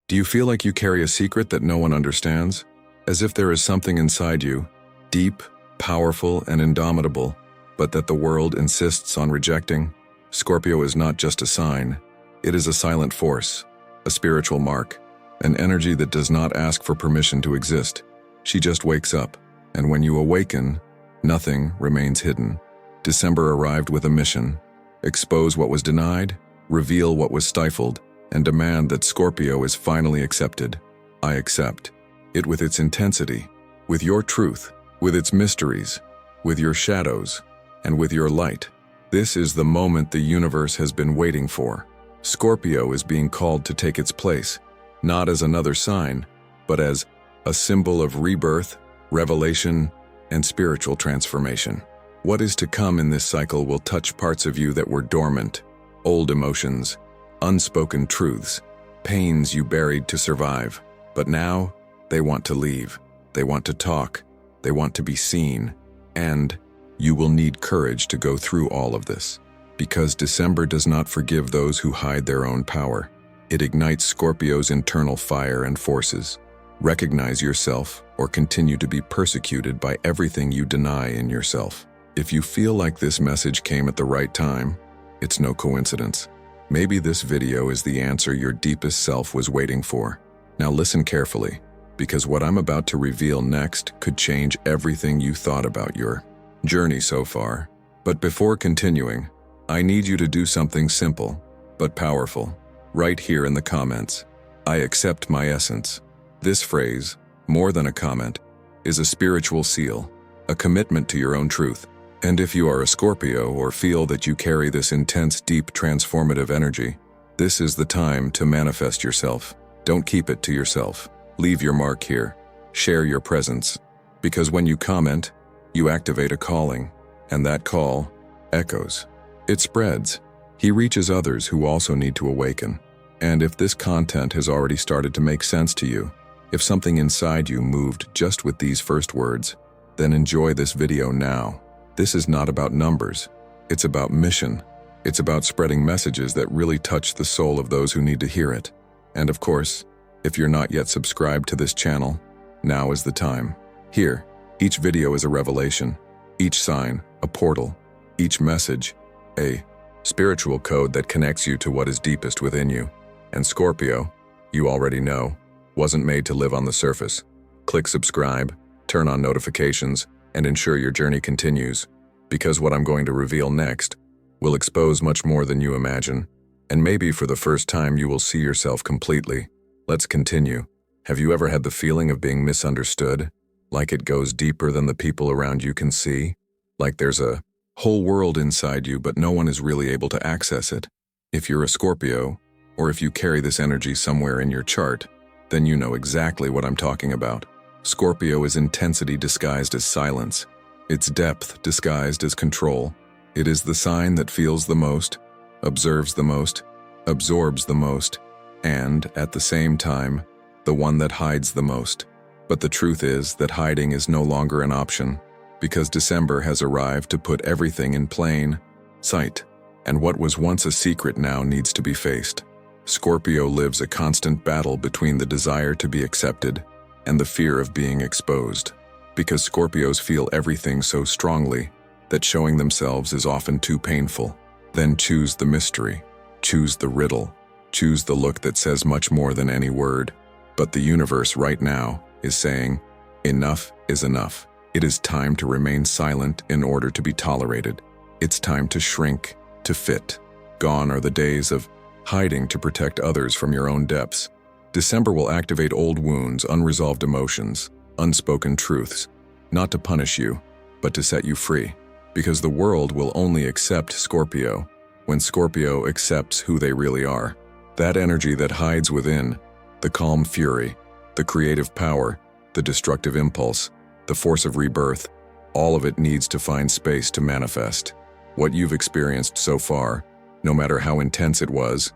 Do you feel like you carry a secret that no one understands? As if there is something inside you, deep, powerful, and indomitable, but that the world insists on rejecting? Scorpio is not just a sign. It is a silent force, a spiritual mark, an energy that does not ask for permission to exist. She just wakes up, and when you awaken, nothing remains hidden. December arrived with a mission: expose what was denied, reveal what was stifled, and demand that Scorpio is finally accepted. I accept it with its intensity, with your truth, with its mysteries, with your shadows, and with your light. This is the moment the universe has been waiting for. Scorpio is being called to take its place, not as another sign, but as a symbol of rebirth, revelation, and spiritual transformation. What is to come in this cycle will touch parts of you that were dormant, old emotions, unspoken truths, pains you buried to survive. But now, they want to leave. They want to talk. They want to be seen. And you will need courage to go through all of this. Because December does not forgive those who hide their own power. It ignites Scorpio's internal fire and forces. Recognize yourself or continue to be persecuted by everything you deny in yourself. If you feel like this message came at the right time, it's no coincidence. Maybe this video is the answer your deepest self was waiting for. Now listen carefully, because what I'm about to reveal next could change everything you thought about your journey so far. But before continuing, I need you to do something simple, but powerful. Right here in the comments, I accept my essence. This phrase, more than a comment, is a spiritual seal, a commitment to your own truth. And if you are a Scorpio or feel that you carry this intense, deep, transformative energy, this is the time to manifest yourself. Don't keep it to yourself. Leave your mark here. Share your presence. Because when you comment, you activate a calling, and that call echoes. It spreads. He reaches others who also need to awaken. And if this content has already started to make sense to you, if something inside you moved just with these first words, then enjoy this video now. This is not about numbers. It's about mission. It's about spreading messages that really touch the soul of those who need to hear it. And of course, if you're not yet subscribed to this channel, now is the time. Here, each video is a revelation, each sign, a portal, each message, a spiritual code that connects you to what is deepest within you. And Scorpio, you already know, wasn't made to live on the surface. Click subscribe, turn on notifications, and ensure your journey continues, because what I'm going to reveal next will expose much more than you imagine, and maybe for the first time you will see yourself completely. Let's continue. Have you ever had the feeling of being misunderstood? Like it goes deeper than the people around you can see? Like there's a whole world inside you, but no one is really able to access it? If you're a Scorpio, or if you carry this energy somewhere in your chart, then you know exactly what I'm talking about. Scorpio is intensity disguised as silence. It's depth disguised as control. It is the sign that feels the most, observes the most, absorbs the most, and, at the same time, the one that hides the most. But the truth is that hiding is no longer an option, because December has arrived to put everything in plain sight, and what was once a secret now needs to be faced. Scorpio lives a constant battle between the desire to be accepted and the fear of being exposed, because Scorpios feel everything so strongly that showing themselves is often too painful. Then choose the mystery, choose the riddle, choose the look that says much more than any word. But the universe right now is saying, enough is enough. It is time to remain silent in order to be tolerated. It's time to shrink, to fit. Gone are the days of hiding to protect others from your own depths. December will activate old wounds, unresolved emotions, unspoken truths, not to punish you, but to set you free. Because the world will only accept Scorpio when Scorpio accepts who they really are. That energy that hides within, the calm fury, the creative power, the destructive impulse, the force of rebirth, all of it needs to find space to manifest. What you've experienced so far, no matter how intense it was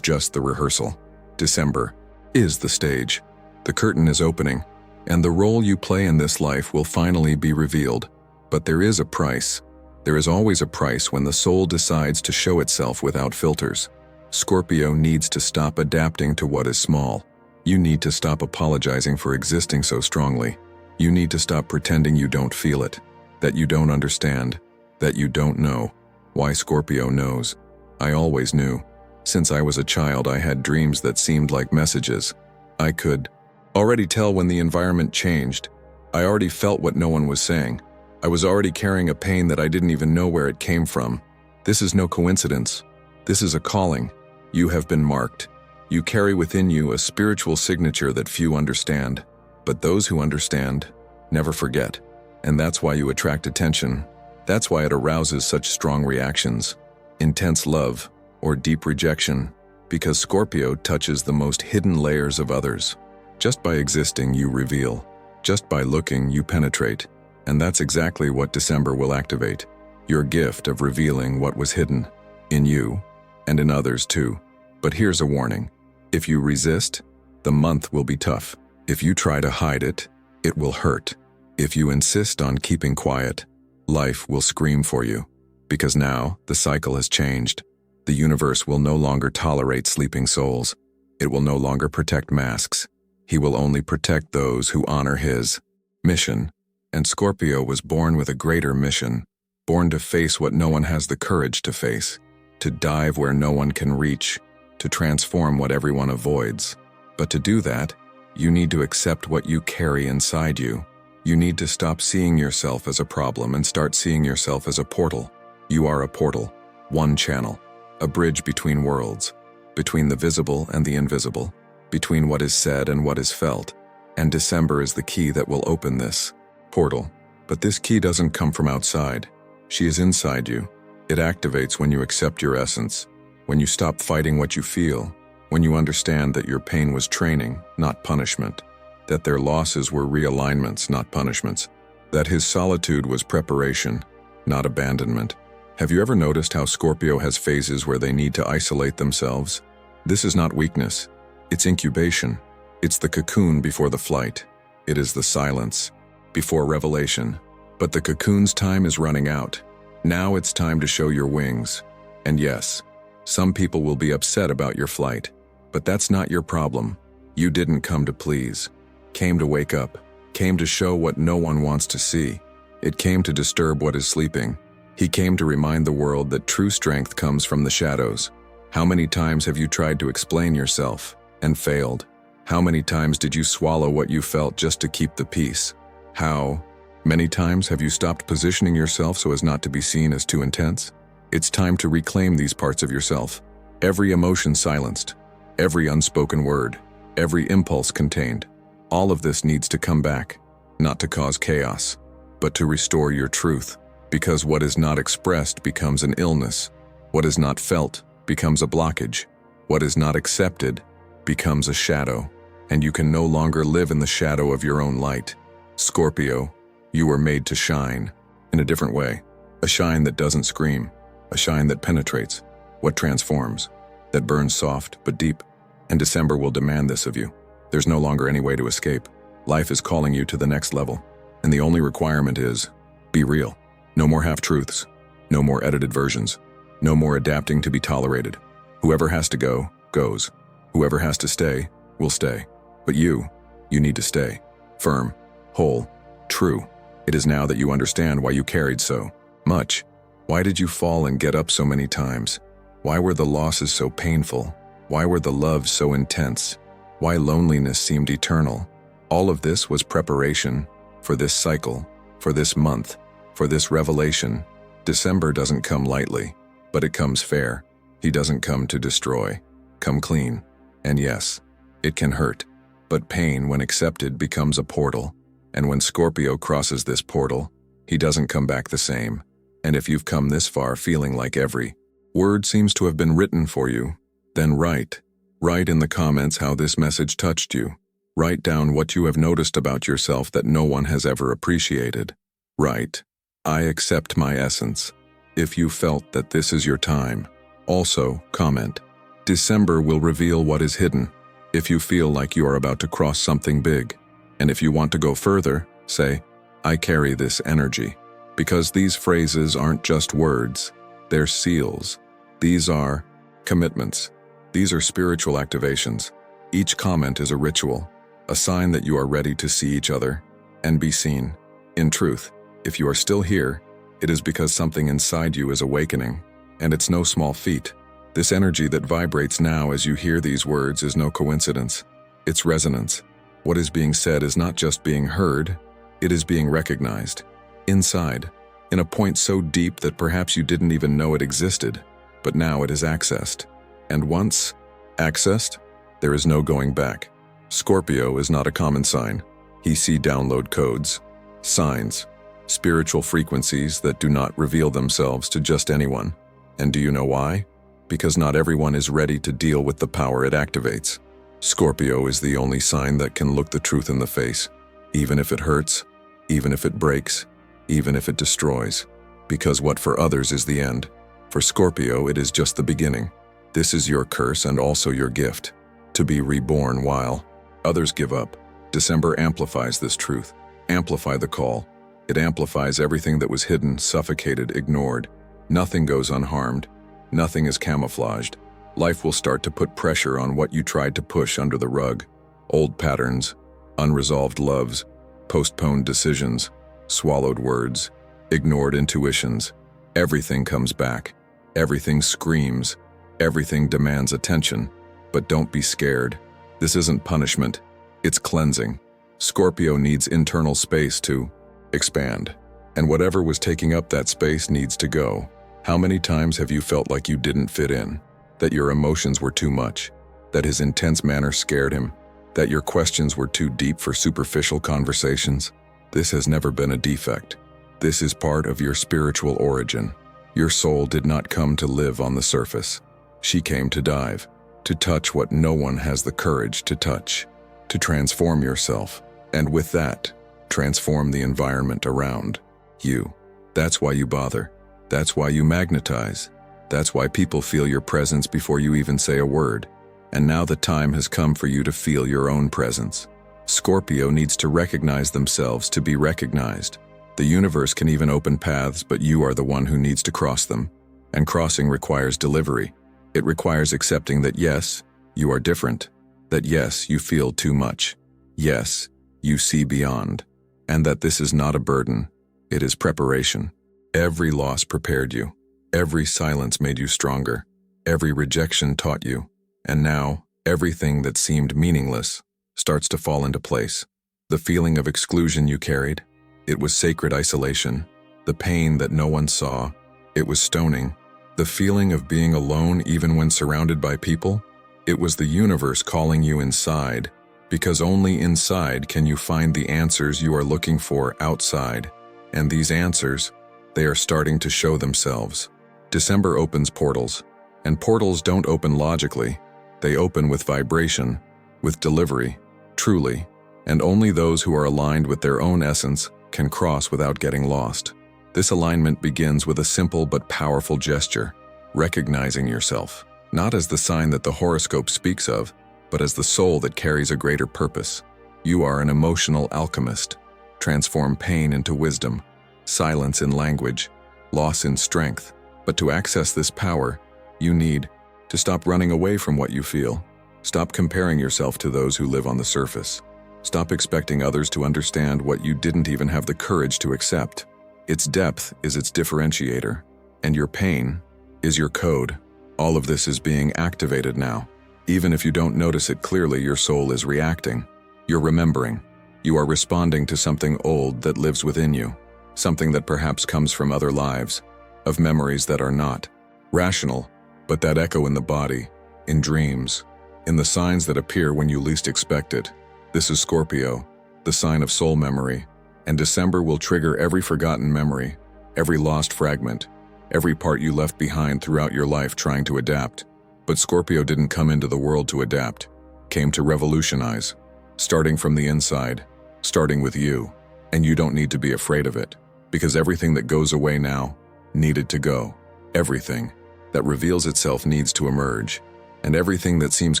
just the rehearsal. December is the stage. The curtain is opening, and the role you play in this life will finally be revealed. But there is a price. There is always a price when the soul decides to show itself without filters. Scorpio needs to stop adapting to what is small, You need to stop apologizing for existing so strongly. You need to stop pretending you don't feel it, that you don't understand, that you don't know. Why Scorpio knows. I always knew. Since I was a child, I had dreams that seemed like messages. I could already tell when the environment changed. I already felt what no one was saying. I was already carrying a pain that I didn't even know where it came from. This is no coincidence. This is a calling. You have been marked. You carry within you a spiritual signature that few understand. But those who understand never forget. And that's why you attract attention. That's why it arouses such strong reactions. Intense love or deep rejection. Because Scorpio touches the most hidden layers of others. Just by existing, you reveal. Just by looking, you penetrate. And that's exactly what December will activate. Your gift of revealing what was hidden. In you, and in others too. But here's a warning. If you resist, the month will be tough. If you try to hide it, it will hurt. If you insist on keeping quiet, life will scream for you. Because now, the cycle has changed. The universe will no longer tolerate sleeping souls. It will no longer protect masks. He will only protect those who honor his mission. And Scorpio was born with a greater mission. Born to face what no one has the courage to face. To dive where no one can reach. To transform what everyone avoids. But to do that, you need to accept what you carry inside you. You need to stop seeing yourself as a problem and start seeing yourself as a portal. You are a portal, one channel, a bridge between worlds, between the visible and the invisible, between what is said and what is felt. And December is the key that will open this portal. But this key doesn't come from outside. She is inside you. It activates when you accept your essence, when you stop fighting what you feel, when you understand that your pain was training, not punishment, that their losses were realignments, not punishments, that his solitude was preparation, not abandonment. Have you ever noticed how Scorpio has phases where they need to isolate themselves? This is not weakness. It's incubation. It's the cocoon before the flight. It is the silence before revelation. But the cocoon's time is running out. Now it's time to show your wings. And yes, some people will be upset about your flight, but that's not your problem. You didn't come to please. Came to wake up. Came to show what no one wants to see. It came to disturb what is sleeping. He came to remind the world that true strength comes from the shadows. How many times have you tried to explain yourself and failed? How many times did you swallow what you felt just to keep the peace? How many times have you stopped positioning yourself so as not to be seen as too intense? It's time to reclaim these parts of yourself. Every emotion silenced, every unspoken word, every impulse contained. All of this needs to come back, not to cause chaos, but to restore your truth. Because what is not expressed becomes an illness. What is not felt becomes a blockage. What is not accepted becomes a shadow. And you can no longer live in the shadow of your own light. Scorpio, you were made to shine in a different way. A shine that doesn't scream. A shine that penetrates. What transforms. That burns soft but deep. And December will demand this of you. There's no longer any way to escape. Life is calling you to the next level. And the only requirement is, be real. No more half-truths. No more edited versions. No more adapting to be tolerated. Whoever has to go, goes. Whoever has to stay, will stay. But you need to stay. Firm, whole, true. It is now that you understand why you carried so much. Why did you fall and get up so many times? Why were the losses so painful? Why were the loves so intense? Why loneliness seemed eternal? All of this was preparation for this cycle, for this month, for this revelation. December doesn't come lightly, but it comes fair. He doesn't come to destroy, come clean. And yes, it can hurt, but pain, when accepted, becomes a portal. And when Scorpio crosses this portal, he doesn't come back the same. And if you've come this far feeling like every word seems to have been written for you, then write in the comments how this message touched you. Write down what you have noticed about yourself that no one has ever appreciated. Write, I accept my essence. If you felt that this is your time. Also, comment, December will reveal what is hidden. If you feel like you are about to cross something big. And if you want to go further, say, I carry this energy. Because these phrases aren't just words, they're seals. These are commitments. These are spiritual activations. Each comment is a ritual, a sign that you are ready to see each other and be seen. In truth, if you are still here, it is because something inside you is awakening, and it's no small feat. This energy that vibrates now as you hear these words is no coincidence. It's resonance. What is being said is not just being heard, it is being recognized. Inside, in a point so deep that perhaps you didn't even know it existed, but now it is accessed. And once accessed, there is no going back. Scorpio is not a common sign. He sees download codes, signs, spiritual frequencies that do not reveal themselves to just anyone. And do you know why? Because not everyone is ready to deal with the power it activates. Scorpio is the only sign that can look the truth in the face, even if it hurts, even if it breaks, even if it destroys. Because what for others is the end, for Scorpio it is just the beginning. This is your curse and also your gift, to be reborn while others give up. December amplifies this truth. Amplify the call. It amplifies everything that was hidden, suffocated, ignored. Nothing goes unharmed. Nothing is camouflaged. Life will start to put pressure on what you tried to push under the rug. Old patterns, unresolved loves, postponed decisions, swallowed words, ignored intuitions. Everything comes back. Everything screams. Everything demands attention. But don't be scared. This isn't punishment. It's cleansing. Scorpio needs internal space to expand. And whatever was taking up that space needs to go. How many times have you felt like you didn't fit in? That your emotions were too much? That his intense manner scared him? That your questions were too deep for superficial conversations? This has never been a defect. This is part of your spiritual origin. Your soul did not come to live on the surface. She came to dive, to touch what no one has the courage to touch, to transform yourself, and with that, transform the environment around you. That's why you bother. That's why you magnetize. That's why people feel your presence before you even say a word. And now the time has come for you to feel your own presence. Scorpio needs to recognize themselves to be recognized. The universe can even open paths, but you are the one who needs to cross them. And crossing requires delivery. It requires accepting that yes, you are different. That yes, you feel too much. Yes, you see beyond. And that this is not a burden. It is preparation. Every loss prepared you. Every silence made you stronger. Every rejection taught you. And now, everything that seemed meaningless starts to fall into place. The feeling of exclusion you carried, it was sacred isolation. The pain that no one saw, it was stoning. The feeling of being alone even when surrounded by people, it was the universe calling you inside, because only inside can you find the answers you are looking for outside. And these answers, they are starting to show themselves. December opens portals, and portals don't open logically. They open with vibration, with delivery, truly, and only those who are aligned with their own essence can cross without getting lost. This alignment begins with a simple but powerful gesture, recognizing yourself, not as the sign that the horoscope speaks of, but as the soul that carries a greater purpose. You are an emotional alchemist. Transform pain into wisdom, silence in language, loss in strength. But to access this power, you need to stop running away from what you feel. Stop comparing yourself to those who live on the surface. Stop expecting others to understand what you didn't even have the courage to accept. Its depth is its differentiator, and your pain is your code. All of this is being activated now. Even if you don't notice it clearly, your soul is reacting. You're remembering. You are responding to something old that lives within you, something that perhaps comes from other lives, of memories that are not rational, but that echo in the body, in dreams, in the signs that appear when you least expect it. This is Scorpio, the sign of soul memory, and December will trigger every forgotten memory, every lost fragment, every part you left behind throughout your life trying to adapt. But Scorpio didn't come into the world to adapt, came to revolutionize, starting from the inside, starting with you. And you don't need to be afraid of it, because everything that goes away now needed to go. Everything that reveals itself needs to emerge, and everything that seems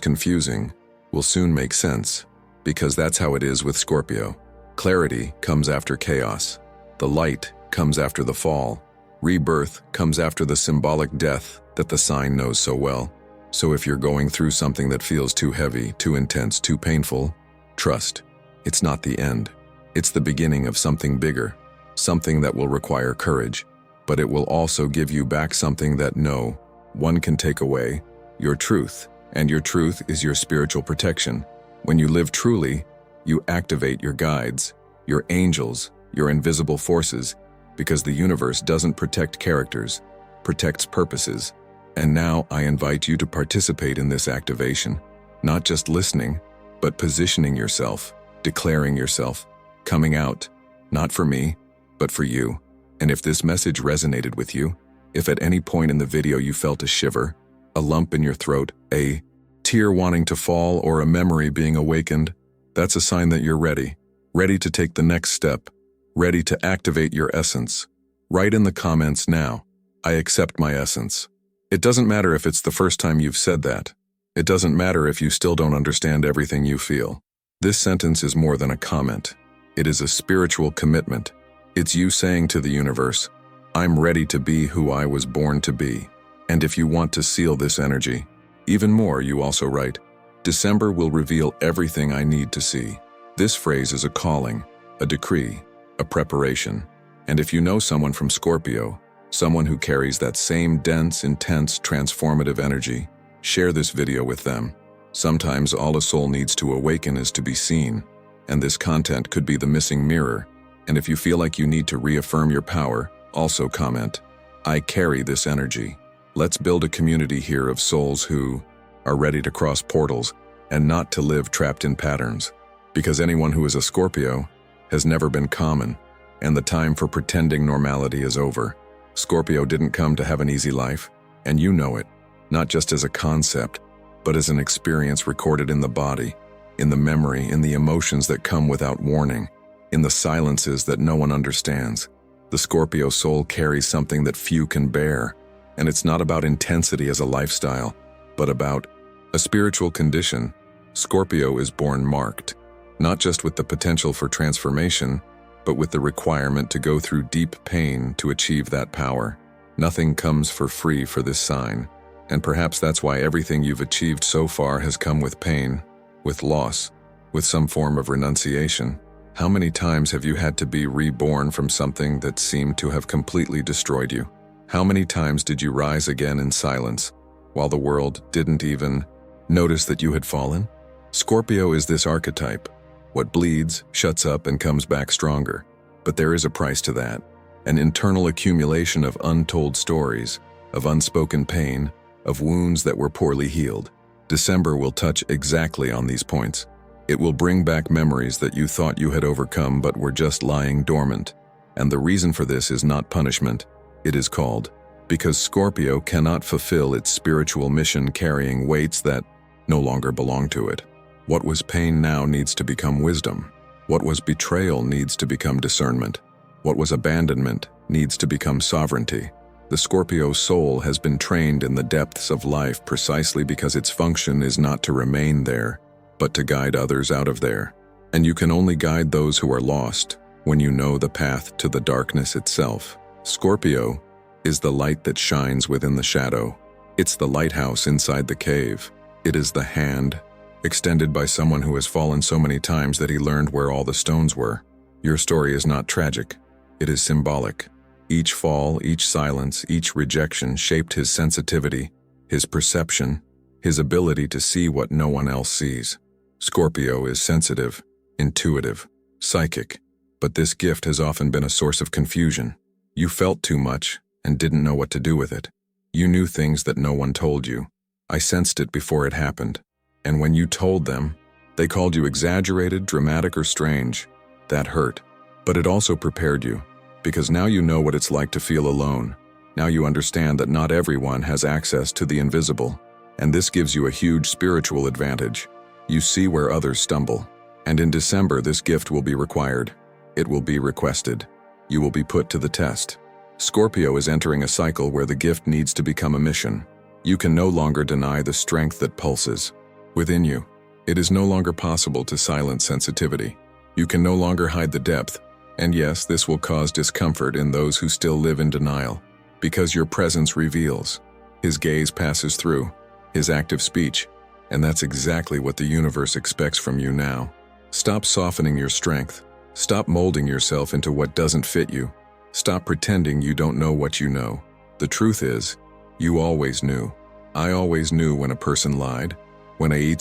confusing will soon make sense, because that's how it is with Scorpio. Clarity comes after chaos. The light comes after the fall. Rebirth comes after the symbolic death that the sign knows so well. So if you're going through something that feels too heavy, too intense, too painful, trust. It's not the end. It's the beginning of something bigger, something that will require courage, but it will also give you back something that no one can take away, your truth. And your truth is your spiritual protection. When you live truly, you activate your guides, your angels, your invisible forces, because the universe doesn't protect characters, protects purposes. And now I invite you to participate in this activation, not just listening, but positioning yourself, declaring yourself, coming out, not for me, but for you. And if this message resonated with you, if at any point in the video you felt a shiver, a lump in your throat, a tear wanting to fall, or a memory being awakened, that's a sign that you're ready to take the next step, ready to activate your essence. Write in the comments now, I accept my essence. It doesn't matter if it's the first time you've said that. It doesn't matter if you still don't understand everything you feel. This sentence is more than a comment. It is a spiritual commitment. It's you saying to the universe, I'm ready to be who I was born to be. And if you want to seal this energy, even more, you also write, December will reveal everything I need to see. This phrase is a calling, a decree, a preparation. And if you know someone from Scorpio, someone who carries that same dense, intense, transformative energy, share this video with them. Sometimes all a soul needs to awaken is to be seen, and this content could be the missing mirror. And if you feel like you need to reaffirm your power, also comment, I carry this energy. Let's build a community here of souls who are ready to cross portals and not to live trapped in patterns. Because anyone who is a Scorpio has never been common, and the time for pretending normality is over. Scorpio didn't come to have an easy life, and you know it, not just as a concept, but as an experience recorded in the body, in the memory, in the emotions that come without warning, in the silences that no one understands. The Scorpio soul carries something that few can bear, and it's not about intensity as a lifestyle, but about a spiritual condition. Scorpio is born marked, not just with the potential for transformation, but with the requirement to go through deep pain to achieve that power. Nothing comes for free for this sign, and perhaps that's why everything you've achieved so far has come with pain, with loss, with some form of renunciation. How many times have you had to be reborn from something that seemed to have completely destroyed you? How many times did you rise again in silence, while the world didn't even notice that you had fallen? Scorpio is this archetype. What bleeds, shuts up, and comes back stronger. But there is a price to that. An internal accumulation of untold stories, of unspoken pain, of wounds that were poorly healed. December will touch exactly on these points. It will bring back memories that you thought you had overcome but were just lying dormant. And the reason for this is not punishment. It is called, because Scorpio cannot fulfill its spiritual mission carrying weights that no longer belong to it. What was pain now needs to become wisdom. What was betrayal needs to become discernment. What was abandonment needs to become sovereignty. The Scorpio soul has been trained in the depths of life precisely because its function is not to remain there, but to guide others out of there. And you can only guide those who are lost when you know the path to the darkness itself. Scorpio is the light that shines within the shadow. It's the lighthouse inside the cave. It is the hand extended by someone who has fallen so many times that he learned where all the stones were. Your story is not tragic. It is symbolic. Each fall, each silence, each rejection shaped his sensitivity, his perception, his ability to see what no one else sees. Scorpio is sensitive, intuitive, psychic, but this gift has often been a source of confusion. You felt too much and didn't know what to do with it. You knew things that no one told you. I sensed it before it happened. And when you told them, they called you exaggerated, dramatic, or strange. That hurt. But it also prepared you, because now you know what it's like to feel alone. Now you understand that not everyone has access to the invisible, and this gives you a huge spiritual advantage. You see where others stumble. And in December, this gift will be required. It will be requested. You will be put to the test. Scorpio is entering a cycle where the gift needs to become a mission. You can no longer deny the strength that pulses within you. It is no longer possible to silence sensitivity. You can no longer hide the depth. And yes, this will cause discomfort in those who still live in denial, because your presence reveals. His gaze passes through. his active speech, and that's exactly what the universe expects from you now. Stop softening your strength. Stop molding yourself into what doesn't fit you. Stop pretending you don't know what you know. The truth is, you always knew. I always knew when a person lied, when a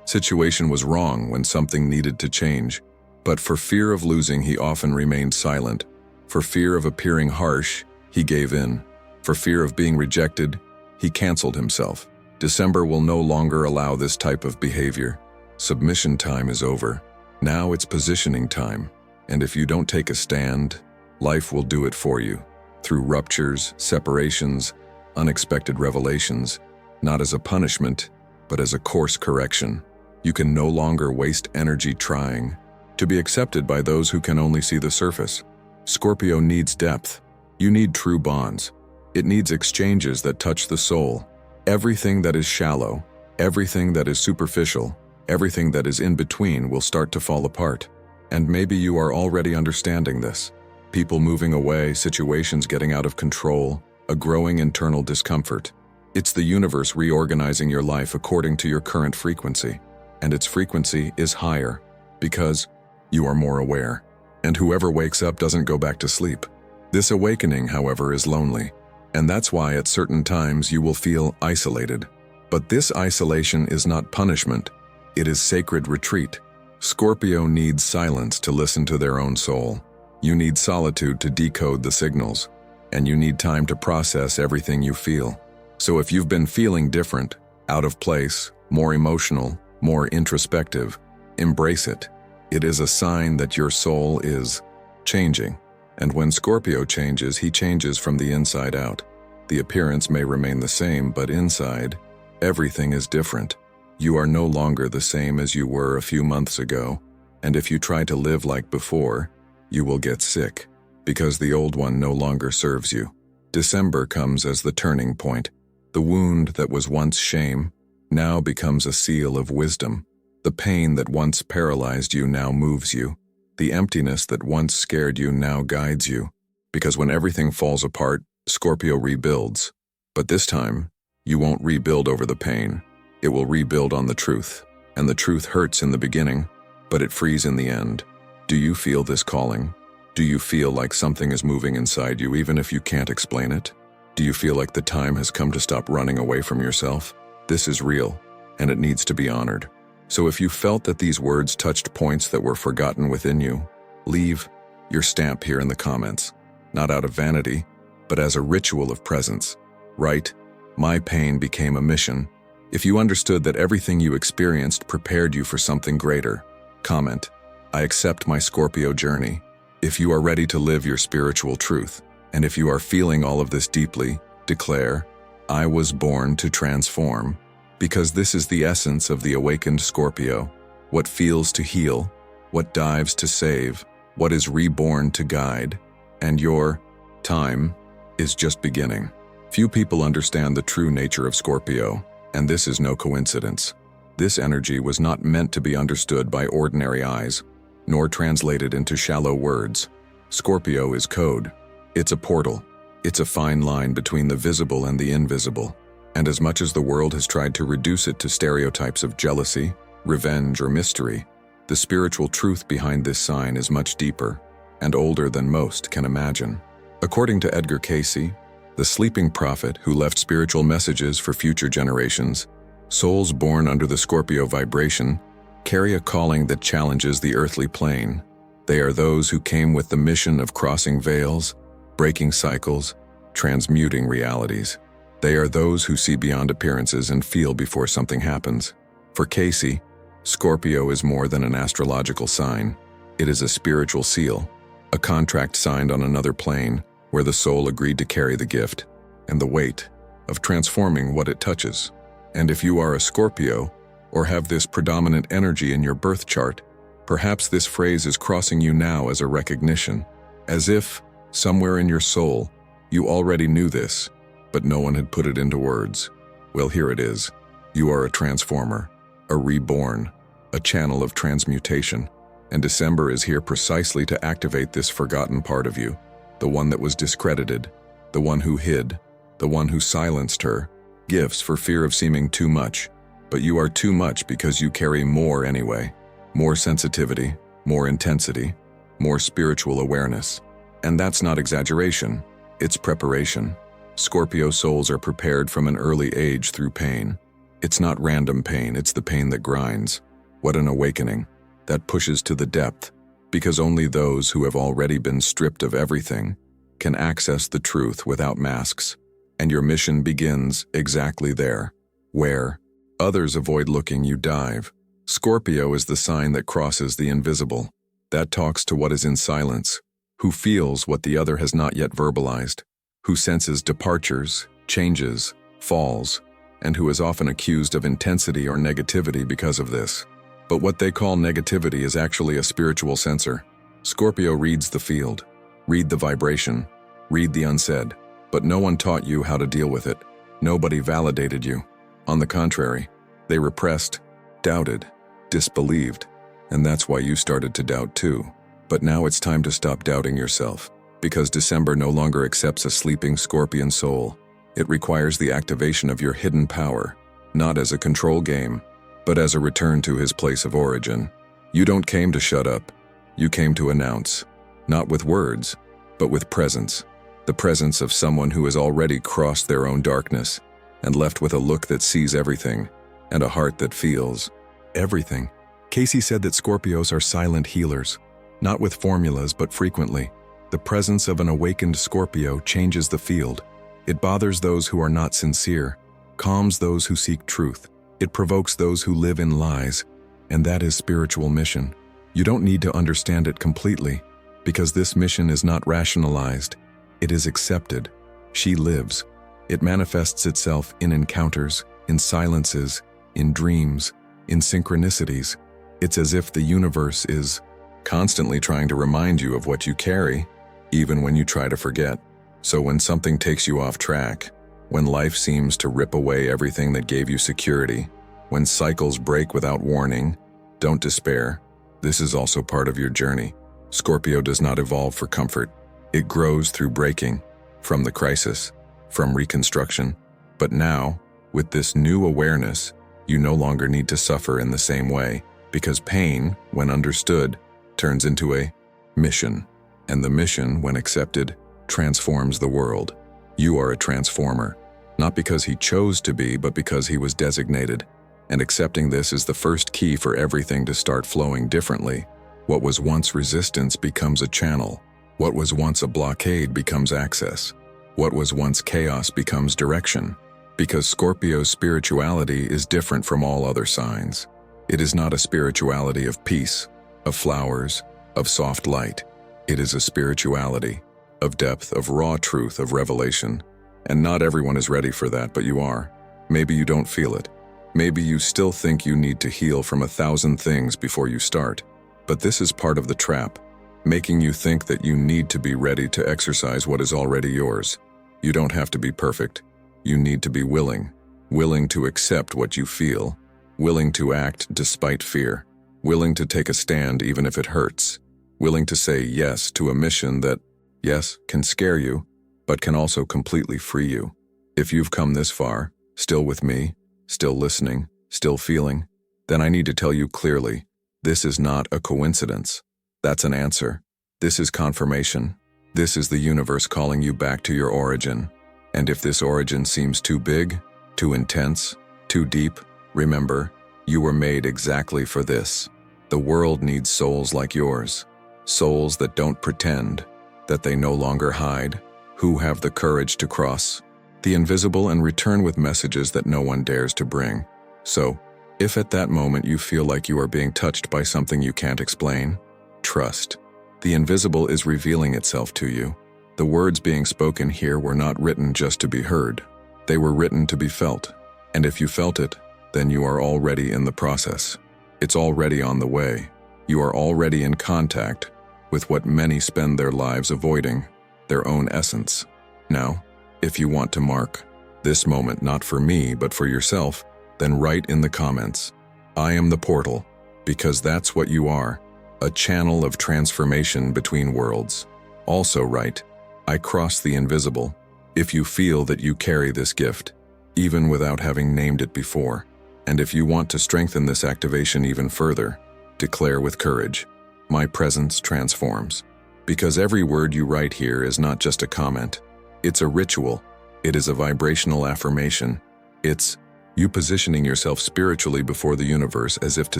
situation was wrong, when something needed to change. But for fear of losing, he often remained silent. For fear of appearing harsh, he gave in. For fear of being rejected, he canceled himself. December will no longer allow this type of behavior. Submission time is over. Now it's positioning time. And if you don't take a stand, life will do it for you. Through ruptures, separations, unexpected revelations, not as a punishment, but as a course correction. You can no longer waste energy trying to be accepted by those who can only see the surface. Scorpio needs depth. You need true bonds. It needs exchanges that touch the soul. Everything that is shallow, everything that is superficial, everything that is in between will start to fall apart. And maybe you are already understanding this. People moving away, situations getting out of control, a growing internal discomfort. It's the universe reorganizing your life according to your current frequency. And its frequency is higher because you are more aware. And whoever wakes up doesn't go back to sleep. This awakening, however, is lonely. And that's why at certain times you will feel isolated. But this isolation is not punishment. It is sacred retreat. Scorpio needs silence to listen to their own soul. You need solitude to decode the signals. And you need time to process everything you feel. So if you've been feeling different, out of place, more emotional, more introspective, embrace it. It is a sign that your soul is changing. And when Scorpio changes, he changes from the inside out. The appearance may remain the same, but inside, everything is different. You are no longer the same as you were a few months ago, and if you try to live like before, you will get sick, because the old one no longer serves you. December comes as the turning point. The wound that was once shame now becomes a seal of wisdom. The pain that once paralyzed you now moves you. The emptiness that once scared you now guides you. Because when everything falls apart, Scorpio rebuilds. But this time, you won't rebuild over the pain. It will rebuild on the truth. And the truth hurts in the beginning, but it frees in the end. Do you feel this calling? Do you feel like something is moving inside you even if you can't explain it? Do you feel like the time has come to stop running away from yourself? This is real, and it needs to be honored. So if you felt that these words touched points that were forgotten within you, leave your stamp here in the comments, not out of vanity, but as a ritual of presence. Write, "My pain became a mission." If you understood that everything you experienced prepared you for something greater, comment, "I accept my Scorpio journey." If you are ready to live your spiritual truth, and if you are feeling all of this deeply, declare, "I was born to transform." Because this is the essence of the awakened Scorpio. What feels to heal, what dives to save, what is reborn to guide. And your time is just beginning. Few people understand the true nature of Scorpio, and this is no coincidence. This energy was not meant to be understood by ordinary eyes, nor translated into shallow words. Scorpio is code. It's a portal. It's a fine line between the visible and the invisible. And as much as the world has tried to reduce it to stereotypes of jealousy, revenge, or mystery, the spiritual truth behind this sign is much deeper and older than most can imagine. According to Edgar Cayce, the sleeping prophet who left spiritual messages for future generations, souls born under the Scorpio vibration carry a calling that challenges the earthly plane. They are those who came with the mission of crossing veils, breaking cycles, transmuting realities. They are those who see beyond appearances and feel before something happens. For Cayce, Scorpio is more than an astrological sign. It is a spiritual seal, a contract signed on another plane where the soul agreed to carry the gift and the weight of transforming what it touches. And if you are a Scorpio or have this predominant energy in your birth chart, perhaps this phrase is crossing you now as a recognition, as if, somewhere in your soul, you already knew this, but no one had put it into words. Well, here it is. You are a transformer, a reborn, a channel of transmutation, and December is here precisely to activate this forgotten part of you, the one that was discredited, the one who hid, the one who silenced her, gifts for fear of seeming too much, but you are too much because you carry more anyway. More sensitivity, more intensity, more spiritual awareness. And that's not exaggeration, it's preparation. Scorpio souls are prepared from an early age through pain. It's not random pain, it's the pain that grinds. What an awakening, that pushes to the depth, because only those who have already been stripped of everything can access the truth without masks. And your mission begins exactly there, where others avoid looking, you dive. Scorpio is the sign that crosses the invisible, that talks to what is in silence, who feels what the other has not yet verbalized, who senses departures, changes, falls, and who is often accused of intensity or negativity because of this. But what they call negativity is actually a spiritual sensor. Scorpio reads the field, read the vibration, read the unsaid, but no one taught you how to deal with it. Nobody validated you. On the contrary, they repressed, doubted, disbelieved, and that's why you started to doubt too. But now it's time to stop doubting yourself, because December no longer accepts a sleeping Scorpion soul. It requires the activation of your hidden power, not as a control game, but as a return to his place of origin. You don't came to shut up, you came to announce, not with words, but with presence. The presence of someone who has already crossed their own darkness and left with a look that sees everything and a heart that feels everything. Casey said that Scorpios are silent healers, not with formulas but frequently. The presence of an awakened Scorpio changes the field. It bothers those who are not sincere, calms those who seek truth. It provokes those who live in lies, and that is spiritual mission. You don't need to understand it completely, because this mission is not rationalized. It is accepted. She lives. It manifests itself in encounters, in silences, in dreams, in synchronicities. It's as if the universe is constantly trying to remind you of what you carry, even when you try to forget. So when something takes you off track, when life seems to rip away everything that gave you security, when cycles break without warning, don't despair. This is also part of your journey. Scorpio does not evolve for comfort. It grows through breaking, from the crisis, from reconstruction. But now, with this new awareness, you no longer need to suffer in the same way, because pain, when understood, turns into a mission. And the mission, when accepted, transforms the world. You are a transformer, not because he chose to be, but because he was designated. And accepting this is the first key for everything to start flowing differently. What was once resistance becomes a channel. What was once a blockade becomes access. What was once chaos becomes direction. Because Scorpio's spirituality is different from all other signs. It is not a spirituality of peace, of flowers, of soft light. It is a spirituality of depth, of raw truth, of revelation. And not everyone is ready for that, but you are. Maybe you don't feel it. Maybe you still think you need to heal from 1,000 things before you start. But this is part of the trap, making you think that you need to be ready to exercise what is already yours. You don't have to be perfect. You need to be willing. Willing to accept what you feel. Willing to act despite fear. Willing to take a stand even if it hurts. Willing to say yes to a mission that, yes, can scare you, but can also completely free you. If you've come this far, still with me, still listening, still feeling, then I need to tell you clearly, this is not a coincidence. That's an answer. This is confirmation. This is the universe calling you back to your origin. And if this origin seems too big, too intense, too deep, remember, you were made exactly for this. The world needs souls like yours. Souls that don't pretend, that they no longer hide, who have the courage to cross the invisible and return with messages that no one dares to bring. So, if at that moment you feel like you are being touched by something you can't explain, trust. The invisible is revealing itself to you. The words being spoken here were not written just to be heard. They were written to be felt. And if you felt it, then you are already in the process. It's already on the way. You are already in contact with what many spend their lives avoiding, their own essence. Now, if you want to mark this moment not for me but for yourself, then write in the comments, I am the portal, because that's what you are, a channel of transformation between worlds. Also write, I cross the invisible, if you feel that you carry this gift. even without having named it before. And if you want to strengthen this activation even further, declare with courage, "My presence transforms." Because every word you write here is not just a comment. It's a ritual. It is a vibrational affirmation. It's you positioning yourself spiritually before the universe as if to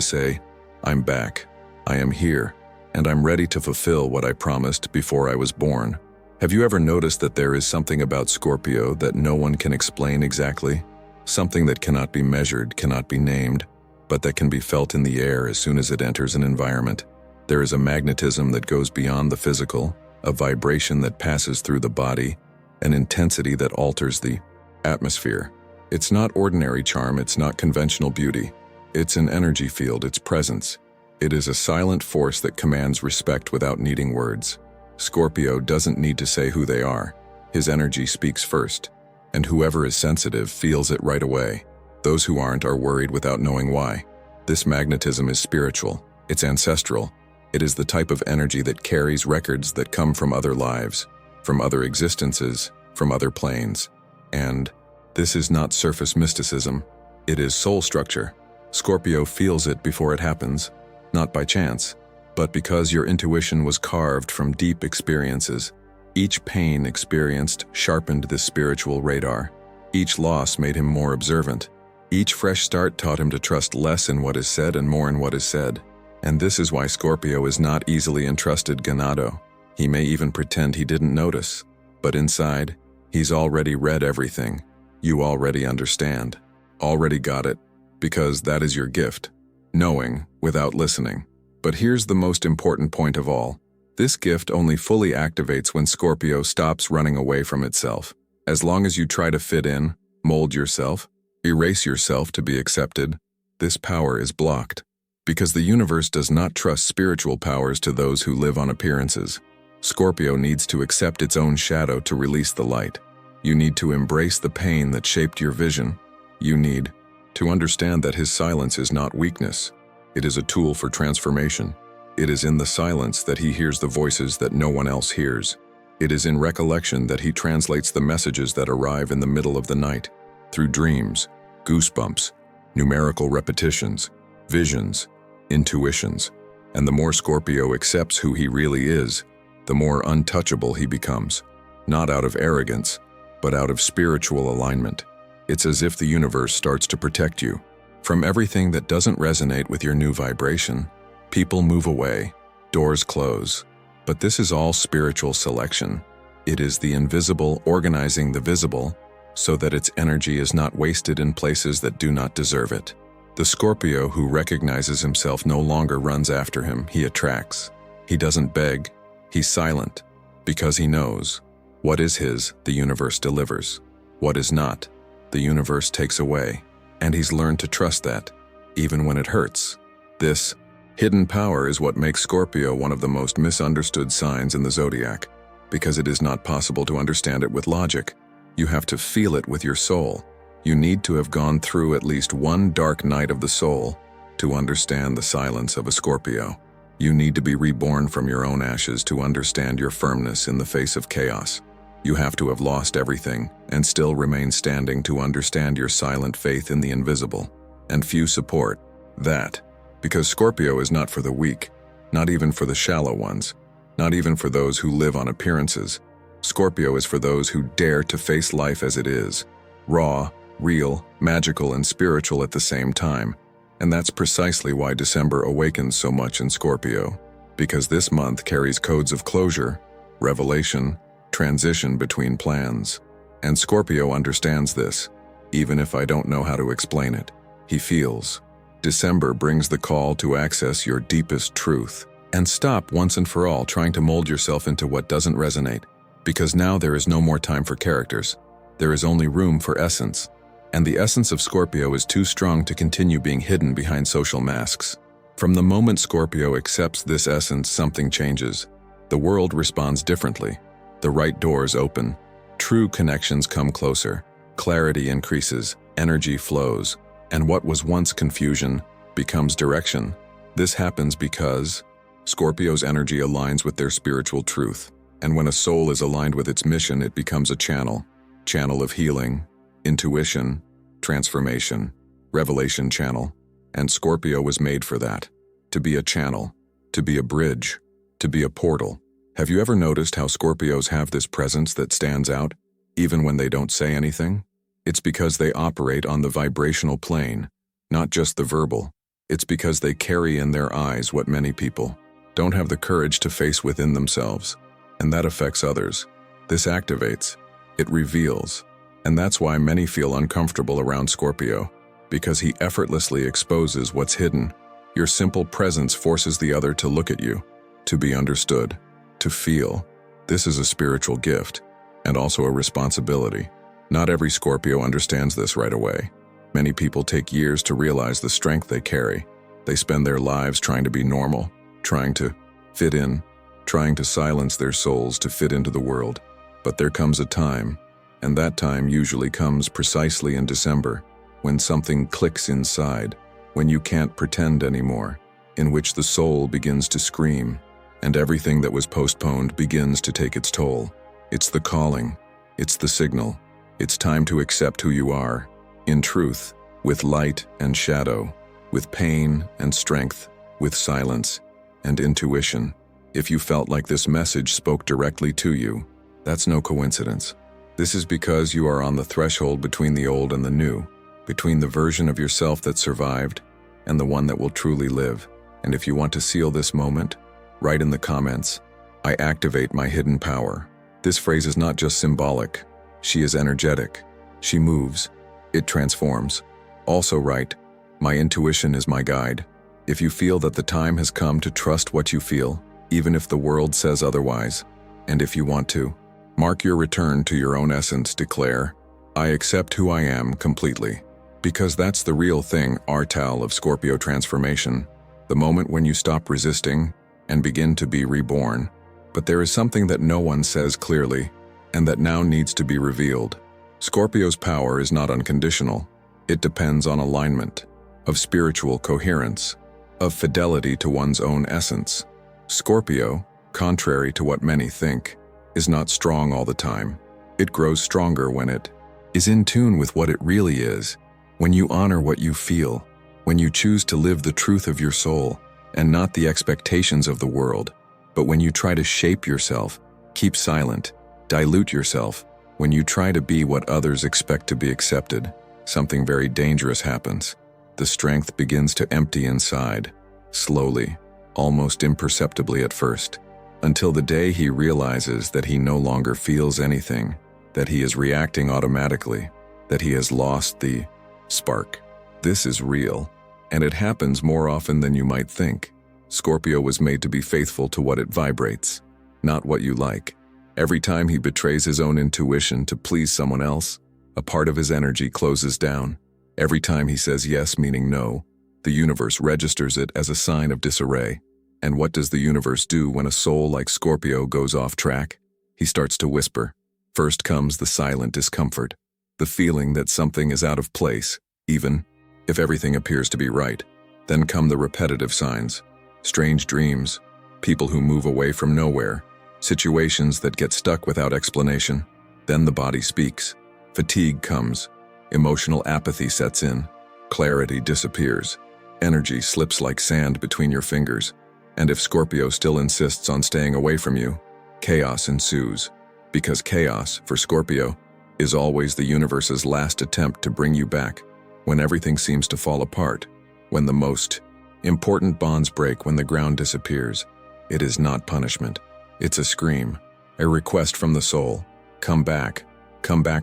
say, "I'm back. I am here, and I'm ready to fulfill what I promised before I was born." Have you ever noticed that there is something about Scorpio that no one can explain exactly? Something that cannot be measured, cannot be named, but that can be felt in the air as soon as it enters an environment. There is a magnetism that goes beyond the physical, a vibration that passes through the body, an intensity that alters the atmosphere. It's not ordinary charm, it's not conventional beauty. It's an energy field, it's presence. It is a silent force that commands respect without needing words. Scorpio doesn't need to say who they are. His energy speaks first, and whoever is sensitive feels it right away. Those who aren't are worried without knowing why. This magnetism is spiritual, it's ancestral. It is the type of energy that carries records that come from other lives, from other existences, from other planes. And this is not surface mysticism, it is soul structure. Scorpio feels it before it happens, not by chance, but because your intuition was carved from deep experiences. Each pain experienced sharpened this spiritual radar. Each loss made him more observant. Each fresh start taught him to trust less in what is said and more in what is said. And this is why Scorpio is not easily entrusted ganado. He may even pretend he didn't notice, but inside, he's already read everything. You already understand, already got it, because that is your gift, knowing without listening. But here's the most important point of all. This gift only fully activates when Scorpio stops running away from itself. As long as you try to fit in, mold yourself, erase yourself to be accepted, this power is blocked. Because the universe does not trust spiritual powers to those who live on appearances. Scorpio needs to accept its own shadow to release the light. You need to embrace the pain that shaped your vision. You need to understand that his silence is not weakness. It is a tool for transformation. It is in the silence that he hears the voices that no one else hears. It is in recollection that he translates the messages that arrive in the middle of the night, through dreams, goosebumps, numerical repetitions, visions, intuitions. And the more Scorpio accepts who he really is, the more untouchable he becomes. Not out of arrogance, but out of spiritual alignment. It's as if the universe starts to protect you. From everything that doesn't resonate with your new vibration, people move away, doors close. But this is all spiritual selection. It is the invisible organizing the visible, so that its energy is not wasted in places that do not deserve it. The Scorpio who recognizes himself no longer runs after him, he attracts. He doesn't beg, he's silent, because he knows. What is his, the universe delivers. What is not, the universe takes away. And he's learned to trust that, even when it hurts. This hidden power is what makes Scorpio one of the most misunderstood signs in the zodiac, because it is not possible to understand it with logic. You have to feel it with your soul. You need to have gone through at least one dark night of the soul to understand the silence of a Scorpio. You need to be reborn from your own ashes to understand your firmness in the face of chaos. You have to have lost everything and still remain standing to understand your silent faith in the invisible. And few support that, because Scorpio is not for the weak, not even for the shallow ones, not even for those who live on appearances. Scorpio is for those who dare to face life as it is, raw, real, magical, and spiritual at the same time. And that's precisely why December awakens so much in Scorpio, because this month carries codes of closure, revelation, transition between plans. And Scorpio understands this, even if I don't know how to explain it. He feels. December brings the call to access your deepest truth, and stop once and for all trying to mold yourself into what doesn't resonate, because now there is no more time for characters. There is only room for essence. And the essence of Scorpio is too strong to continue being hidden behind social masks. From the moment Scorpio accepts this essence, something changes. The world responds differently. The right doors open. True connections come closer. Clarity increases. Energy flows. And what was once confusion becomes direction. This happens because Scorpio's energy aligns with their spiritual truth. And when a soul is aligned with its mission, it becomes a channel of healing, intuition, transformation, revelation channel, and Scorpio was made for that. To be a channel, to be a bridge, to be a portal. Have you ever noticed how Scorpios have this presence that stands out, even when they don't say anything? It's because they operate on the vibrational plane, not just the verbal. It's because they carry in their eyes what many people don't have the courage to face within themselves, and that affects others. This activates, it reveals, and that's why many feel uncomfortable around Scorpio, because he effortlessly exposes what's hidden. Your simple presence forces the other to look at you, to be understood, to feel. This is a spiritual gift, and also a responsibility. Not every Scorpio understands this right away. Many people take years to realize the strength they carry. They spend their lives trying to be normal, trying to fit in, trying to silence their souls to fit into the world. But there comes a time, and that time usually comes precisely in December, when something clicks inside, when you can't pretend anymore, in which the soul begins to scream, and everything that was postponed begins to take its toll. It's the calling, it's the signal. It's time to accept who you are, in truth, with light and shadow, with pain and strength, with silence and intuition. If you felt like this message spoke directly to you, that's no coincidence. This is because you are on the threshold between the old and the new, between the version of yourself that survived and the one that will truly live. And if you want to seal this moment, write in the comments, "I activate my hidden power." This phrase is not just symbolic. She is energetic. She moves. It transforms. Also write, "My intuition is my guide." If you feel that the time has come to trust what you feel, even if the world says otherwise, and if you want to, mark your return to your own essence, declare, "I accept who I am completely." Because that's the real thing, Artal of Scorpio transformation, the moment when you stop resisting and begin to be reborn. But there is something that no one says clearly, and that now needs to be revealed. Scorpio's power is not unconditional. It depends on alignment, of spiritual coherence, of fidelity to one's own essence. Scorpio, contrary to what many think, is not strong all the time. It grows stronger when it is in tune with what it really is, when you honor what you feel, when you choose to live the truth of your soul and not the expectations of the world, but when you try to shape yourself, keep silent, dilute yourself, when you try to be what others expect to be accepted, something very dangerous happens. The strength begins to empty inside, slowly, almost imperceptibly at first, until the day he realizes that he no longer feels anything, that he is reacting automatically, that he has lost the spark. This is real, and it happens more often than you might think. Scorpio was made to be faithful to what it vibrates, not what you like. Every time he betrays his own intuition to please someone else, a part of his energy closes down. Every time he says yes, meaning no, the universe registers it as a sign of disarray. And what does the universe do when a soul like Scorpio goes off track? He starts to whisper. First comes the silent discomfort, the feeling that something is out of place, even if everything appears to be right. Then come the repetitive signs, strange dreams, people who move away from nowhere, situations that get stuck without explanation. Then the body speaks. Fatigue comes. Emotional apathy sets in. Clarity disappears. Energy slips like sand between your fingers. And if Scorpio still insists on staying away from you, chaos ensues. Because chaos, for Scorpio, is always the universe's last attempt to bring you back, when everything seems to fall apart, when the most important bonds break, when the ground disappears. It is not punishment. It's a scream, a request from the soul. Come back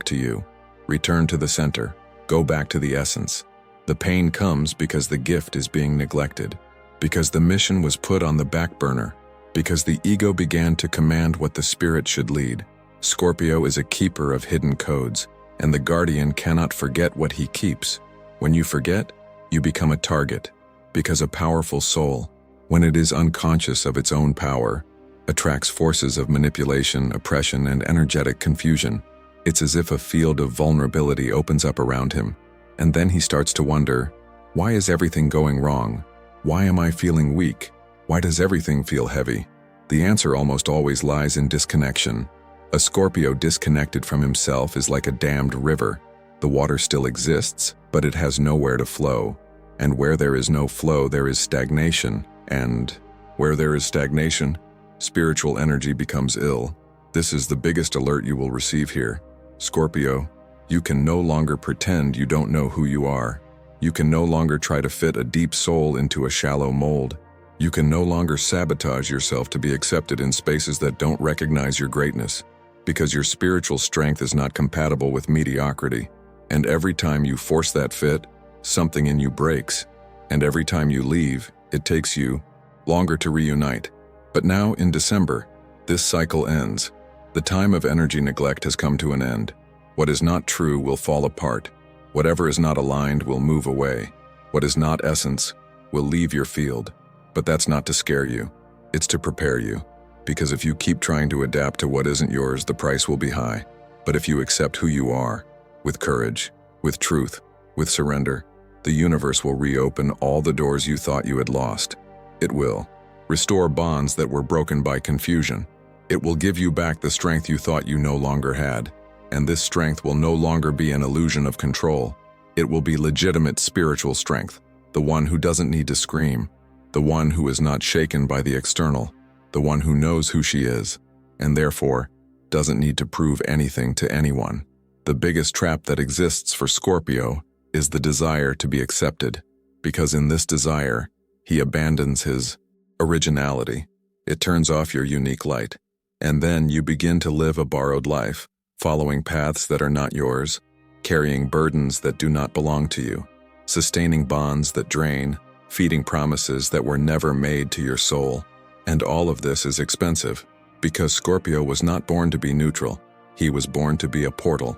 to you. Return to the center. Go back to the essence. The pain comes because the gift is being neglected, because the mission was put on the back burner, because the ego began to command what the spirit should lead. Scorpio is a keeper of hidden codes, and the guardian cannot forget what he keeps. When you forget, you become a target, because a powerful soul, when it is unconscious of its own power, attracts forces of manipulation, oppression, and energetic confusion. It's as if a field of vulnerability opens up around him, and then he starts to wonder, why is everything going wrong? Why am I feeling weak? Why does everything feel heavy? The answer almost always lies in disconnection. A Scorpio disconnected from himself is like a dammed river. The water still exists, but it has nowhere to flow. And where there is no flow, there is stagnation. And where there is stagnation, spiritual energy becomes ill. This is the biggest alert you will receive here. Scorpio, you can no longer pretend you don't know who you are. You can no longer try to fit a deep soul into a shallow mold. You can no longer sabotage yourself to be accepted in spaces that don't recognize your greatness, because your spiritual strength is not compatible with mediocrity. And every time you force that fit, something in you breaks. And every time you leave, it takes you longer to reunite. But now, in December, this cycle ends. The time of energy neglect has come to an end. What is not true will fall apart. Whatever is not aligned will move away. What is not essence will leave your field. But that's not to scare you. It's to prepare you. Because if you keep trying to adapt to what isn't yours, the price will be high. But if you accept who you are, with courage, with truth, with surrender, the universe will reopen all the doors you thought you had lost. It will restore bonds that were broken by confusion. It will give you back the strength you thought you no longer had. And this strength will no longer be an illusion of control. It will be legitimate spiritual strength, the one who doesn't need to scream, the one who is not shaken by the external, the one who knows who she is, and therefore doesn't need to prove anything to anyone. The biggest trap that exists for Scorpio is the desire to be accepted, because in this desire, he abandons his originality. It turns off your unique light, and then you begin to live a borrowed life, following paths that are not yours, carrying burdens that do not belong to you, sustaining bonds that drain, feeding promises that were never made to your soul. And all of this is expensive, because Scorpio was not born to be neutral. He was born to be a portal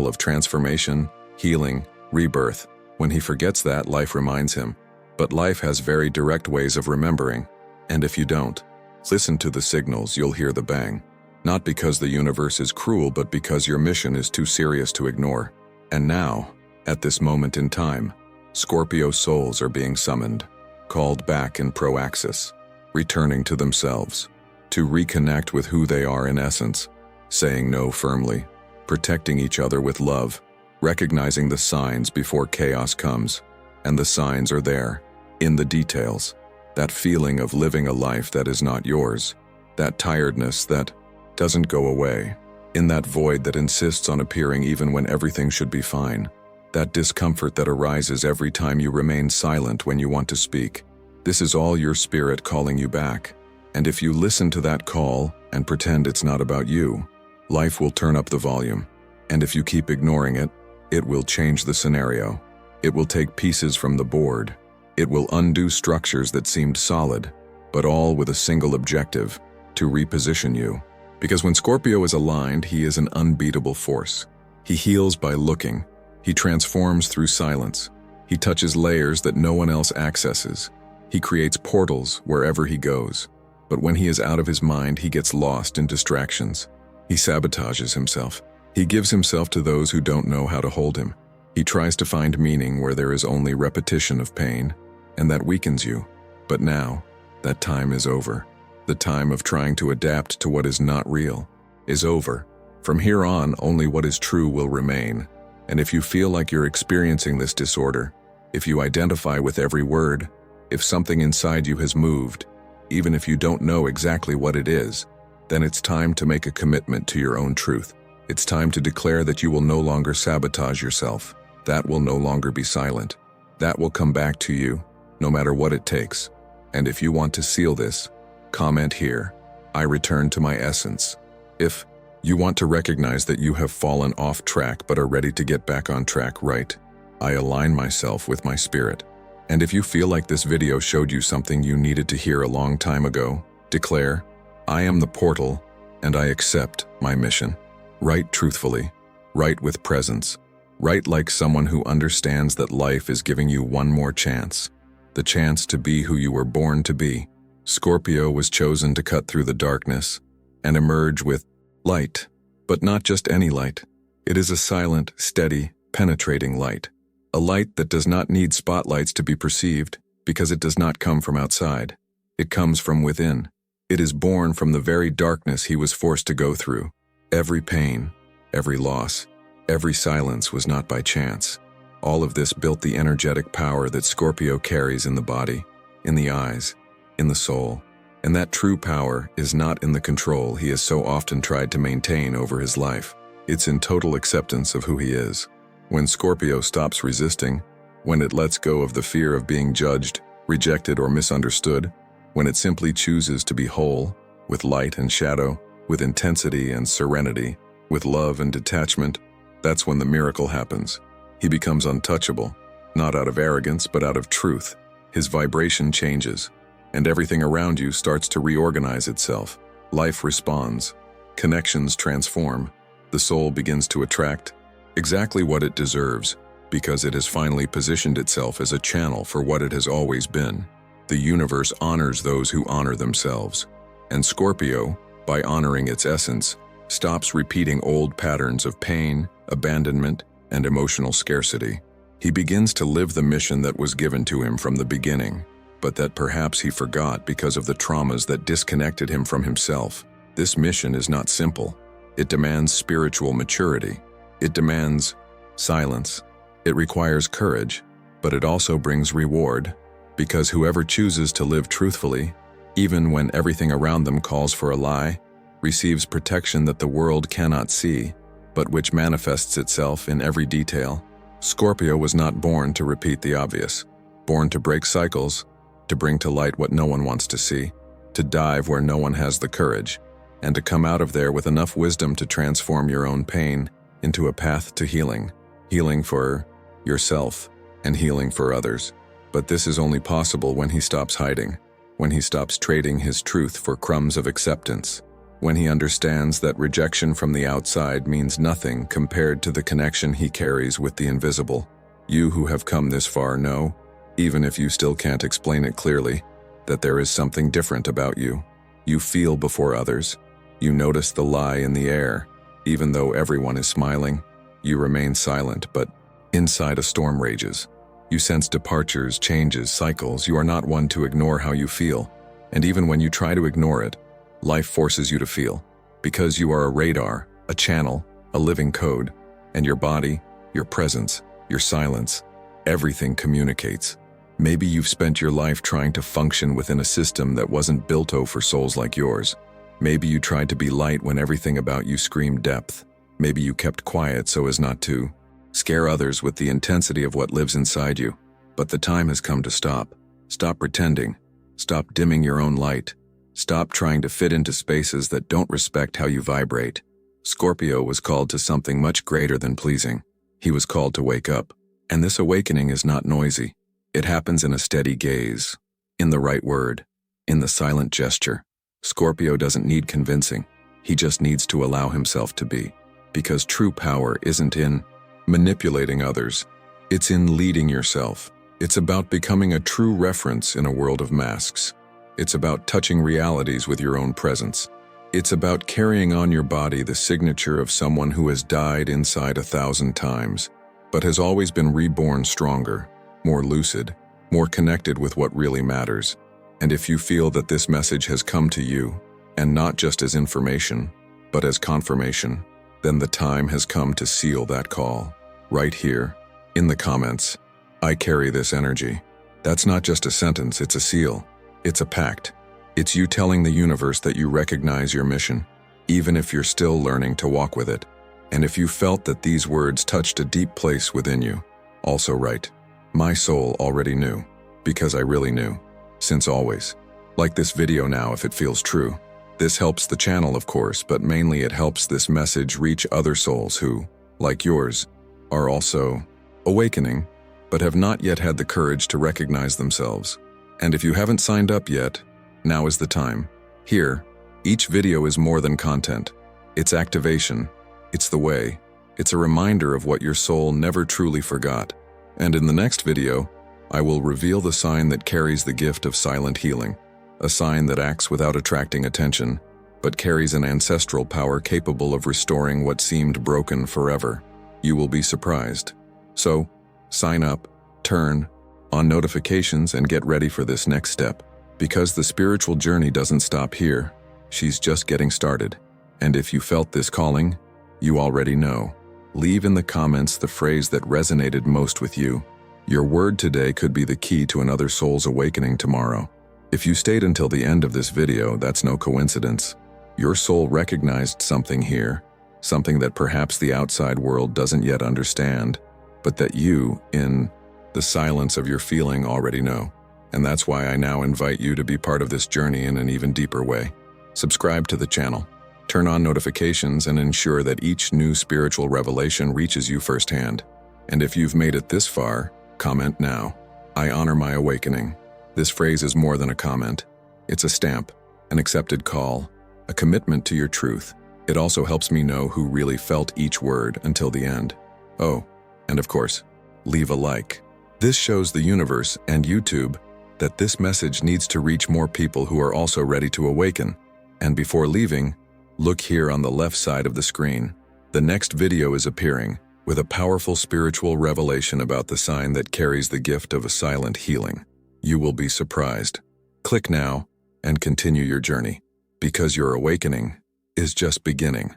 of transformation, healing, rebirth. When he forgets that, life reminds him. But life has very direct ways of remembering. And if you don't listen to the signals, you'll hear the bang. Not because the universe is cruel, but because your mission is too serious to ignore. And now, at this moment in time, Scorpio souls are being summoned, called back in pro-axis, returning to themselves, to reconnect with who they are in essence, saying no firmly, protecting each other with love, recognizing the signs before chaos comes. And the signs are there, in the details. That feeling of living a life that is not yours, that tiredness that doesn't go away, in that void that insists on appearing even when everything should be fine, that discomfort that arises every time you remain silent when you want to speak. This is all your spirit calling you back. And if you listen to that call and pretend it's not about you, life will turn up the volume. And if you keep ignoring it, it will change the scenario. It will take pieces from the board. It will undo structures that seemed solid, but all with a single objective: to reposition you. Because when Scorpio is aligned, he is an unbeatable force. He heals by looking. He transforms through silence. He touches layers that no one else accesses. He creates portals wherever he goes. But when he is out of his mind, he gets lost in distractions. He sabotages himself. He gives himself to those who don't know how to hold him. He tries to find meaning where there is only repetition of pain, and that weakens you. But now, that time is over. The time of trying to adapt to what is not real is over. From here on, only what is true will remain. And if you feel like you're experiencing this disorder, if you identify with every word, if something inside you has moved, even if you don't know exactly what it is, then it's time to make a commitment to your own truth. It's time to declare that you will no longer sabotage yourself. That will no longer be silent. That will come back to you, no matter what it takes. And if you want to seal this, comment here: I return to my essence. If you want to recognize that you have fallen off track but are ready to get back on track, write: I align myself with my spirit. And if you feel like this video showed you something you needed to hear a long time ago, declare: I am the portal and I accept my mission. Write truthfully. Write with presence. Write like someone who understands that life is giving you one more chance. The chance to be who you were born to be. Scorpio was chosen to cut through the darkness and emerge with light, but not just any light. It is a silent, steady, penetrating light. A light that does not need spotlights to be perceived, because it does not come from outside. It comes from within. It is born from the very darkness he was forced to go through. Every pain, every loss, Every silence was not by chance. All of this built the energetic power that Scorpio carries in the body, in the eyes, in the soul. And that true power is not in the control he has so often tried to maintain over his life. It's in total acceptance of who he is. When Scorpio stops resisting, when it lets go of the fear of being judged, rejected, or misunderstood, when it simply chooses to be whole, with light and shadow, with intensity and serenity, with love and detachment, that's when the miracle happens. He becomes untouchable, not out of arrogance, but out of truth. His vibration changes, and everything around you starts to reorganize itself. Life responds, connections transform, the soul begins to attract exactly what it deserves, because it has finally positioned itself as a channel for what it has always been. The universe honors those who honor themselves, and Scorpio, by honoring its essence, stops repeating old patterns of pain, abandonment, and emotional scarcity. He begins to live the mission that was given to him from the beginning, but that perhaps he forgot because of the traumas that disconnected him from himself. This mission is not simple. It demands spiritual maturity. It demands silence. It requires courage, but it also brings reward, because whoever chooses to live truthfully, even when everything around them calls for a lie, receives protection that the world cannot see, but which manifests itself in every detail. Scorpio was not born to repeat the obvious, born to break cycles, to bring to light what no one wants to see, to dive where no one has the courage, and to come out of there with enough wisdom to transform your own pain into a path to healing. Healing for yourself and healing for others. But this is only possible when he stops hiding, when he stops trading his truth for crumbs of acceptance, when he understands that rejection from the outside means nothing compared to the connection he carries with the invisible. You who have come this far know, even if you still can't explain it clearly, that there is something different about you. You feel before others. You notice the lie in the air. Even though everyone is smiling, you remain silent, but inside a storm rages. You sense departures, changes, cycles. You are not one to ignore how you feel. And even when you try to ignore it, life forces you to feel. Because you are a radar, a channel, a living code. And your body, your presence, your silence, everything communicates. Maybe you've spent your life trying to function within a system that wasn't built for souls like yours. Maybe you tried to be light when everything about you screamed depth. Maybe you kept quiet so as not to scare others with the intensity of what lives inside you. But the time has come to stop. Stop pretending. Stop dimming your own light. Stop trying to fit into spaces that don't respect how you vibrate. Scorpio was called to something much greater than pleasing. He was called to wake up. And this awakening is not noisy. It happens in a steady gaze, in the right word, in the silent gesture. Scorpio doesn't need convincing. He just needs to allow himself to be. Because true power isn't in manipulating others. It's in leading yourself. It's about becoming a true reference in a world of masks. It's about touching realities with your own presence. It's about carrying on your body the signature of someone who has died inside 1,000 times, but has always been reborn stronger, more lucid, more connected with what really matters. And if you feel that this message has come to you, and not just as information, but as confirmation, then the time has come to seal that call. Right here, in the comments, I carry this energy. That's not just a sentence, it's a seal. It's a pact. It's you telling the universe that you recognize your mission, even if you're still learning to walk with it. And if you felt that these words touched a deep place within you, also write, my soul already knew, because I really knew, since always. Like this video now if it feels true. This helps the channel, of course, but mainly it helps this message reach other souls who, like yours, are also awakening, but have not yet had the courage to recognize themselves. And if you haven't signed up yet, now is the time. Here, each video is more than content. It's activation. It's the way. It's a reminder of what your soul never truly forgot. And in the next video, I will reveal the sign that carries the gift of silent healing, a sign that acts without attracting attention, but carries an ancestral power capable of restoring what seemed broken forever. You will be surprised. So, sign up, turn on notifications, and get ready for this next step. Because the spiritual journey doesn't stop here, she's just getting started. And if you felt this calling, you already know. Leave in the comments the phrase that resonated most with you. Your word today could be the key to another soul's awakening tomorrow. If you stayed until the end of this video, that's no coincidence. Your soul recognized something here, something that perhaps the outside world doesn't yet understand, but that you, in the silence of your feeling, already know. And that's why I now invite you to be part of this journey in an even deeper way. Subscribe to the channel, turn on notifications, and ensure that each new spiritual revelation reaches you firsthand. And if you've made it this far, comment now. I honor my awakening. This phrase is more than a comment. It's a stamp, an accepted call, a commitment to your truth. It also helps me know who really felt each word until the end. Oh, and of course, leave a like. This shows the universe and YouTube that this message needs to reach more people who are also ready to awaken. And before leaving, look here on the left side of the screen. The next video is appearing with a powerful spiritual revelation about the sign that carries the gift of a silent healing. You will be surprised. Click now and continue your journey, because your awakening is just beginning.